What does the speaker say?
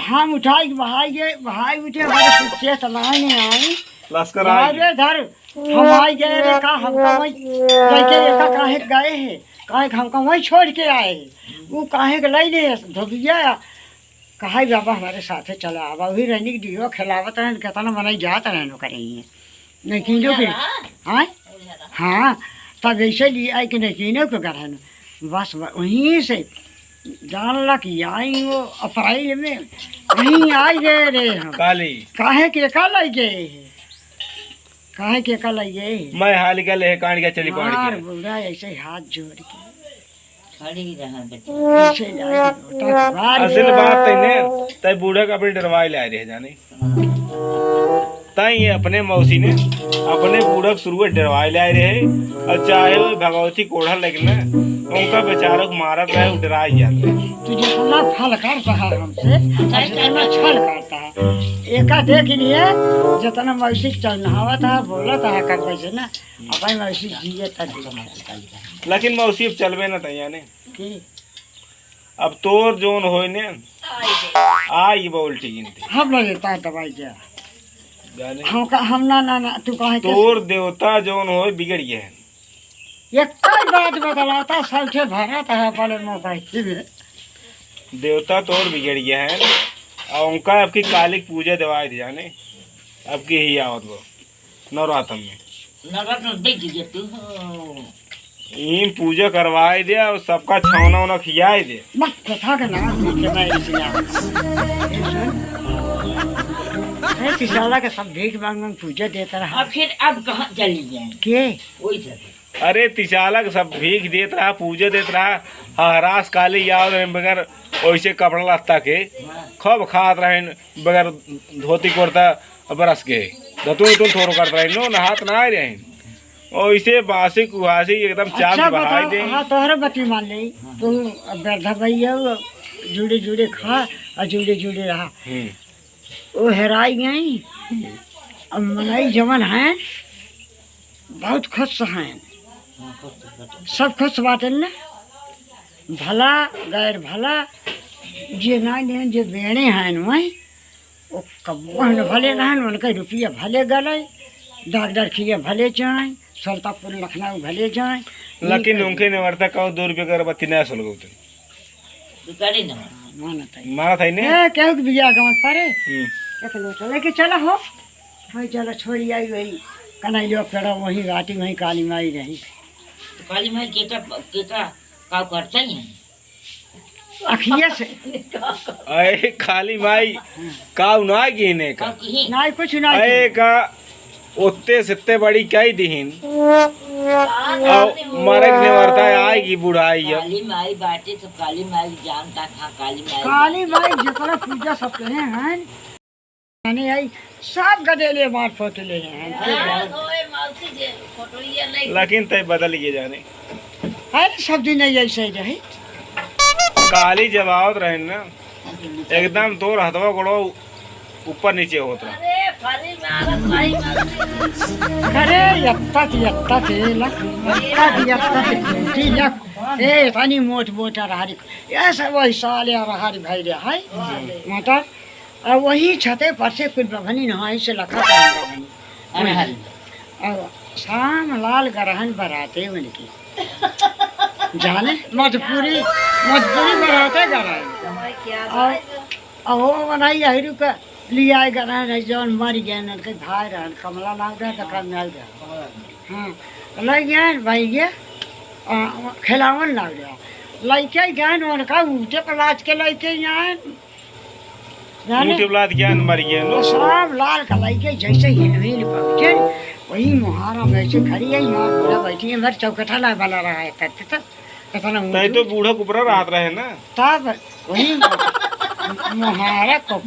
हम उठाई भाई उठे हमारे सुचे तलाए नहीं आई लश्कर आ अरे धर हम आई गए रे का हमका वही लड़के का काहे गए हैं काहे हमका वही छोड़ के आए हैं वो काहे के लई ले धोबिया कहा बाबा हमारे साथ चला आवा वही रहने की डियो खिलावत रहन कहता ना मनाई जात रहनो करेंगे नहीं किनो के हाँ हाँ तब ऐसे लिए आई कि नहीं किनो के घर बस वहीं से जान ला कि आई वो अप्रैल में वहीं आई गए रे हम काली काहे के का लाई गए हैं काहे के का लाई गए हैं मैं हाल के ले कांड के चली मार पड़ के बोला ऐसे हाथ जोड़ के खड़ी रहा ऐसे जाए लोटा बाहर असल बात तैने तय बूढ़ा का अपने डरवाए ले रहे जाने तई अपने मौसी ने अपने बूढ़ा शुरू डरवाए ले रहे और चाहे वो भगवती कोढ़ा लेकिन उनका बेचारा को मारा है डरा जाते तुझे जितना फल करता है हमसे जितना छल करता है एका देख लिए जितना मौसी चढ़ावा था बोला था कर वैसे ना अब मौसी जिये तक लेकिन मौसी अब चलबे ना तैया ने कि अब तोर जोन होय ने आई बोल्टी गिनती हम लोग लेता है दवाई क्या जाने हम ना तू कहे तोर देवता जोन होय बिगड़ गए हैं एक बात बदलाता सबसे भरा था बड़े मोबाइल में देवता तोर बिगड़ गया है और उनका आपकी कालिक पूजा दवाई दी जाने आपकी ही आवत वो नवरात्र में नवरत्न देख लीजिए तू इन पूजा करवाए दे और सबका छौना उना खियाए दे मत कथा का नाम लेके मैं इसलिए साला के सब भीख मांग पूजा देता रहा अब फिर अब कहाँ चली जाए के वही सब अरे तिशालक सब भीख देत रहा पूजा देत रहा हरास काली याद रहे बगैर वैसे कपड़ा लत्ता के खूब खात रहे बगैर धोती कुर्ता बरस के धतू तुम थोड़ो करते रहे नो नहात ना रहे वैसे बासी कुहासी एकदम चाप अच्छा बहाई दे हाँ तोहरा बती मान ले तू बैठा भैया जुड़े जुड़े खा और जुड़े जुड़े रहा वो हेराई गई अब मनाई जमन है बहुत खुश हैं सब खुश बाटे ना भला गैर भला जे नहीं जे बेणे हैं वही वो कब्बन भले रहन उनके रुपया भले गले डॉक्टर खिए भले जाए सुल्तानपुर लखनऊ भले जाए लेकिन उनके ने वर्ता का 2 रुपये कर बत्ती नया सोल गए दुकानी ना मारा था ने क्या बिया गमन पारे एक लोटा लेके चला हो भाई चला छोड़ी आई वही कनाई लोग पेड़ा वही घाटी वही काली माई रही तो काली माई केटा काव करता ही है अखिया से अरे खाली माई काव ना गिने का काव की नहीं कुछ नहीं अरे का उतने सित्ते बड़ी क्या ही दीन और मरक ने वर्ता आएगी बुढ़ाई अब काली माई बाटे सब काली माई जानता था काली माई काली माई जितना पूजा सब कहे हैं मैंने आई सब गदेले मार फोटो ले हैं लेकिन तय बदल गए जाने अरे सब दिन नहीं ऐसे ही रही काली जब आवत रहे ना एकदम तोर हथवा गोड़ो ऊपर नीचे होता अरे यत्ता लख ए तनी मोट मोटा रहारी ऐसा वही साल या रहारी भाई रे हाय मटर और वही छते पर से कुछ बभनी नहाई से लखा और शाम लाल गरहन बराते उनकी जाने मजपूरी बराते गरहन और वो बनाई हरू का लिया गरहन जौन मर गए न के भाई रहन कमला नाम गया तो कम मिल गया हाँ लग गया भाई गया खिलावन लग गया लैके गए उनका उठे पलाच के लैके यहाँ ज्ञान मर गया सब लाल कलाई के जैसे हिल पहुँचे वही मुहारा में से खड़ी है माँ बूढ़ा बैठी है मेरे चौकठा ला वाला रहा है तय तो बूढ़ा कुपरा रात रहे ना तब वही मुहारा को